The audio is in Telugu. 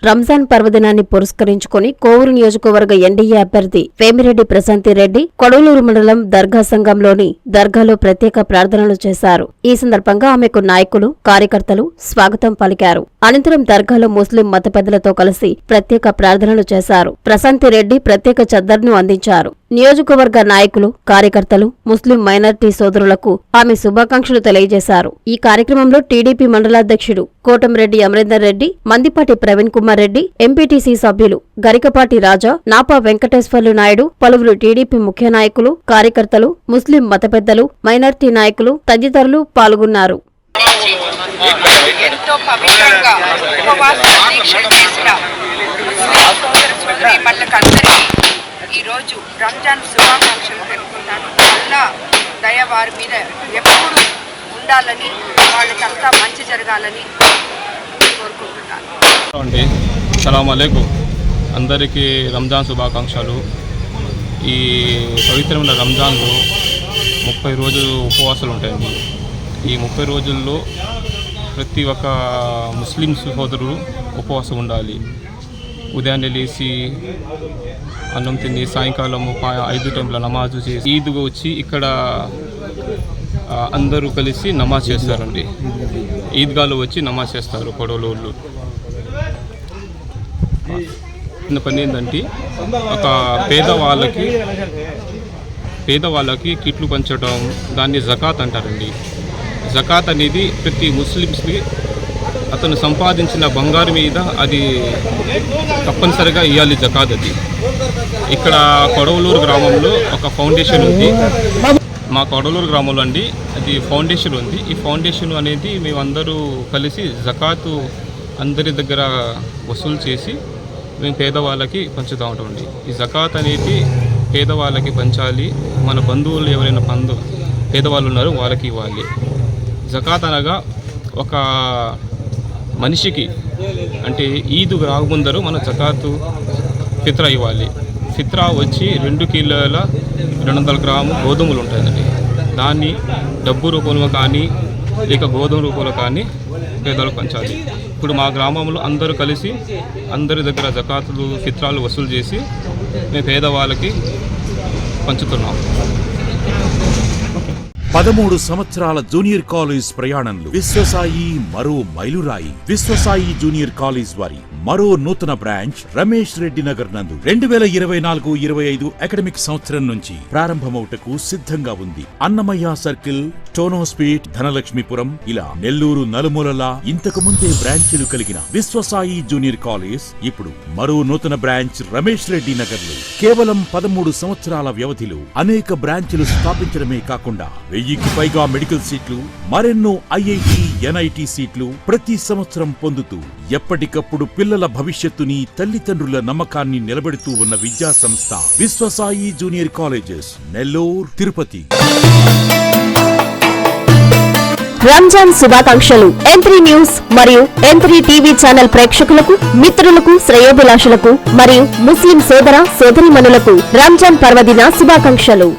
రంజాన్ పర్వదినాన్ని పురస్కరించుకుని కోవూరు నియోజకవర్గ ఎన్డీఏ అభ్యర్థి వేమిరెడ్డి ప్రశాంతి రెడ్డి కొడవలూరు మండలం దర్గా సంఘంలోని దర్గాలో ప్రత్యేక ప్రార్థనలు చేశారు. ఈ సందర్భంగా ఆమెకు నాయకులు, కార్యకర్తలు స్వాగతం పలికారు. అనంతరం దర్గాలో ముస్లిం మత పెద్దలతో కలిసి ప్రత్యేక ప్రార్థనలు చేశారు. ప్రశాంతి రెడ్డి ప్రత్యేక చద్దర్ను అందించారు. నియోజకవర్గ నాయకులు, కార్యకర్తలు, ముస్లిం మైనార్టీ సోదరులకు ఆమె శుభాకాంక్షలు తెలియజేశారు. ఈ కార్యక్రమంలో టీడీపీ మండలాధ్యక్షుడు కోటంరెడ్డి అమరేందర్ రెడ్డి, మందిపాటి ప్రవీణ్ కుమార్ రెడ్డి, ఎంపీటీసీ సభ్యులు గరికపాటి రాజా, నాపా వెంకటేశ్వర్లు నాయుడు, పలువురు టీడీపీ ముఖ్య నాయకులు, కార్యకర్తలు, ముస్లిం మత పెద్దలు, మైనార్టీ నాయకులు తదితరులు పాల్గొన్నారు. ఎంతో పవిత్రంగా ఉపవాస దీక్షలు చేసిన వాళ్ళకందరికీ ఈరోజు రంజాన్ శుభాకాంక్షలు తెలుపుతున్నాను. అల్లా దయ వారి మీద ఎప్పుడు ఉండాలని, వాళ్ళకంతా మంచి జరగాలని కోరుకుంటున్నాను. అస్సలాము అలైకుం. అందరికీ రంజాన్ శుభాకాంక్షలు. ఈ పవిత్రమైన రంజాన్లో 30 రోజులు ఉపవాసాలు ఉంటాయండి. ఈ 30 రోజుల్లో ప్రతి ఒక్క ముస్లిం సోదరుడు ఉపవాసం ఉండాలి. ఉదయాన్నే లేచి అన్నం తిని సాయంకాలం 5 టైంల నమాజు చేసి ఈద్గా వచ్చి ఇక్కడ అందరూ కలిసి నమాజ్ చేస్తారండి. ఈద్గాలో వచ్చి నమాజ్ చేస్తారు కొడవలూళ్ళు. చిన్న పని ఏంటంటే ఒక పేదవాళ్ళకి కిట్లు పంచడం, దాన్ని జకాత్ అంటారండి. జకాత్ అనేది ప్రతి ముస్లిమ్స్కి అతను సంపాదించిన బంగారు మీద అది తప్పనిసరిగా ఇవ్వాలి జకాత్. అది ఇక్కడ కొడవలూరు గ్రామంలో ఒక ఫౌండేషన్ ఉంది. మా కొడవలూరు గ్రామంలో అండి అది ఫౌండేషన్ ఉంది. ఈ ఫౌండేషన్ అనేది మేమందరూ కలిసి జకాతు అందరి దగ్గర వసూలు చేసి మేము పేదవాళ్ళకి పంచుతూ ఉంటామండి. ఈ జకాత్ అనేది పేదవాళ్ళకి పంచాలి. మన బంధువులు ఎవరైనా పేదవాళ్ళు ఉన్నారో వాళ్ళకి ఇవ్వాలి. జకాత్ అనగా ఒక మనిషికి అంటే ఈద్ రాకముందరు మన జకాతు ఫిత్రా ఇవ్వాలి. ఫిత్రా వచ్చి 2 కిలోల 200 గ్రాము గోధుమలు ఉంటాయండి. దాన్ని డబ్బు రూపంలో కానీ లేక గోధుమ రూపంలో కానీ పేదలకు పంచాలి. ఇప్పుడు మా గ్రామంలో అందరూ కలిసి అందరి దగ్గర జకాతులు, ఫిత్రాలు వసూలు చేసి మేము పేదవాళ్ళకి పంచుతున్నాం. 13 సంవత్సరాల జూనియర్ కాలేజ్ ప్రయాణంలో విశ్వసాయి మరో మైలురాయి. విశ్వసాయి జూనియర్ కాలేజ్ వారి మరో నూతన బ్రాంచ్ రమేష్ రెడ్డి నగర్ నందు 2024-25 అకాడమిక్ సంవత్సరం నుంచి ప్రారంభమవుటకు సిద్ధంగా ఉంది. అన్నమయ్య సర్కిల్, టోనోస్పీట్, ధనలక్ష్మీపురం ఇలా నెల్లూరు నలుమూలలా ఇంతకు ముందే బ్రాంచీలు కలిగిన విశ్వసాయి జూనియర్ కాలేజ్ ఇప్పుడు మరో నూతన బ్రాంచ్ రమేష్ రెడ్డి నగర్ లో కేవలం 13 సంవత్సరాల వ్యవధిలో అనేక బ్రాంచీలు స్థాపించడమే కాకుండా 1000కి పైగా మెడికల్ సీట్లు, మరెన్నో ఐఐటి, ఎన్ఐటి సీట్లు ప్రతి సంవత్సరం పొందుతూ ఎప్పటికప్పుడు పిల్లల భవిష్యత్తుని, తల్లిదండ్రుల నమ్మకాన్ని నిలబెడుతూ ఉన్న విద్యా సంస్థ విశ్వసాయి జూనియర్ కాలేజెస్, నెల్లూరు, తిరుపతి. రంజాన్ శుభాకాంక్షలు. M3 న్యూస్ మరియు M3 టీవీ ఛానల్ ప్రేక్షకులకు, మిత్రులకు, శ్రేయోభిలాషులకు మరియు ముస్లిం సోదర సోదరీమణులకు రంజాన్ పర్వదిన శుభాకాంక్షలు.